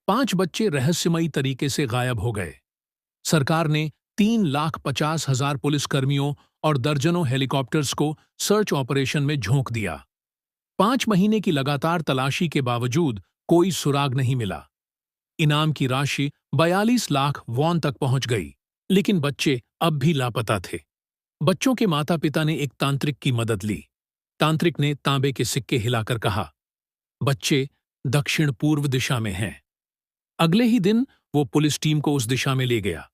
5 बच्चे रहस्यमयी तरीके से गायब हो गए। सरकार ने 3,50,000 पुलिसकर्मियों और दर्जनों हेलीकॉप्टर्स को सर्च ऑपरेशन में झोंक दिया। 5 महीने की लगातार तलाशी के बावजूद कोई सुराग नहीं मिला। इनाम की राशि 42 लाख वॉन तक पहुंच गई, लेकिन बच्चे अब भी लापता थे। बच्चों के माता पिता ने एक तांत्रिक की मदद ली। तांत्रिक ने तांबे के सिक्के हिलाकर कहा, बच्चे दक्षिण पूर्व दिशा में हैं। अगले ही दिन वो पुलिस टीम को उस दिशा में ले गया।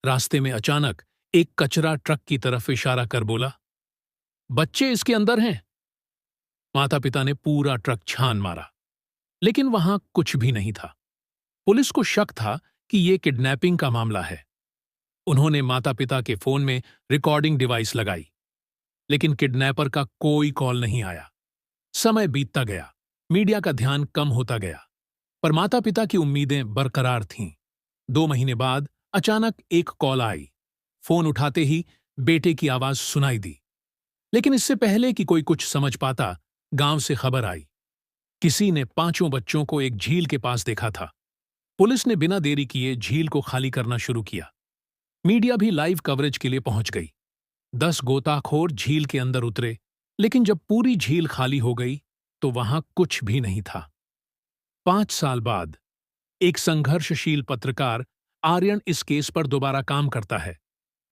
रास्ते में अचानक एक कचरा ट्रक की तरफ इशारा कर बोला, बच्चे इसके अंदर हैं। माता पिता ने पूरा ट्रक छान मारा, लेकिन वहां कुछ भी नहीं था। पुलिस को शक था कि यह किडनैपिंग का मामला है। उन्होंने माता पिता के फोन में रिकॉर्डिंग डिवाइस लगाई, लेकिन किडनैपर का कोई कॉल नहीं आया। समय बीतता गया, मीडिया का ध्यान कम होता गया, पर माता पिता की उम्मीदें बरकरार थीं। 2 महीने बाद अचानक एक कॉल आई। फोन उठाते ही बेटे की आवाज सुनाई दी, लेकिन इससे पहले कि कोई कुछ समझ पाता, गांव से खबर आई। किसी ने 5 बच्चों को एक झील के पास देखा था। पुलिस ने बिना देरी किए झील को खाली करना शुरू किया। मीडिया भी लाइव कवरेज के लिए पहुंच गई। 10 गोताखोर झील के अंदर उतरे, लेकिन जब पूरी झील खाली हो गई तो वहां कुछ भी नहीं था। 5 साल बाद एक संघर्षशील पत्रकार आर्यन इस केस पर दोबारा काम करता है,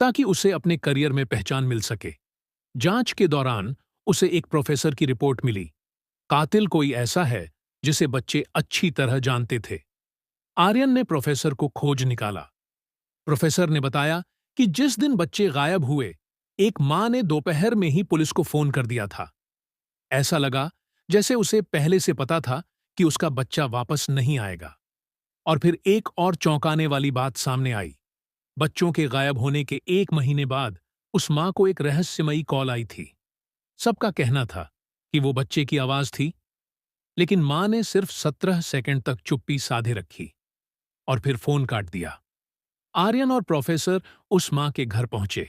ताकि उसे अपने करियर में पहचान मिल सके। जांच के दौरान उसे एक प्रोफेसर की रिपोर्ट मिली। कातिल कोई ऐसा है जिसे बच्चे अच्छी तरह जानते थे। आर्यन ने प्रोफेसर को खोज निकाला। प्रोफेसर ने बताया कि जिस दिन बच्चे गायब हुए, एक मां ने दोपहर में ही पुलिस को फोन कर दिया था। ऐसा लगा जैसे उसे पहले से पता था कि उसका बच्चा वापस नहीं आएगा। और फिर एक और चौंकाने वाली बात सामने आई। बच्चों के गायब होने के 1 महीने बाद उस मां को एक रहस्यमयी कॉल आई थी। सबका कहना था कि वो बच्चे की आवाज थी, लेकिन मां ने सिर्फ 17 सेकंड तक चुप्पी साधे रखी और फिर फोन काट दिया। आर्यन और प्रोफेसर उस मां के घर पहुंचे।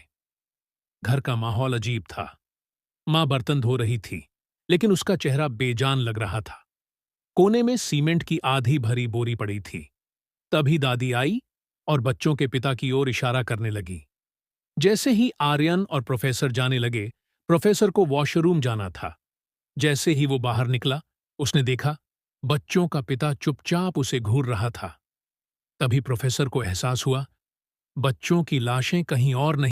घर का माहौल अजीब था। मां बर्तन धो रही थी, लेकिन उसका चेहरा बेजान लग रहा था। कोने में सीमेंट की आधी भरी बोरी पड़ी थी। तभी दादी आई और बच्चों के पिता की ओर इशारा करने लगी। जैसे ही आर्यन और प्रोफेसर जाने लगे, प्रोफेसर को वॉशरूम जाना था। जैसे ही वो बाहर निकला, उसने देखा बच्चों का पिता चुपचाप उसे घूर रहा था। तभी प्रोफेसर को एहसास हुआ, बच्चों की लाशें कहीं और नहीं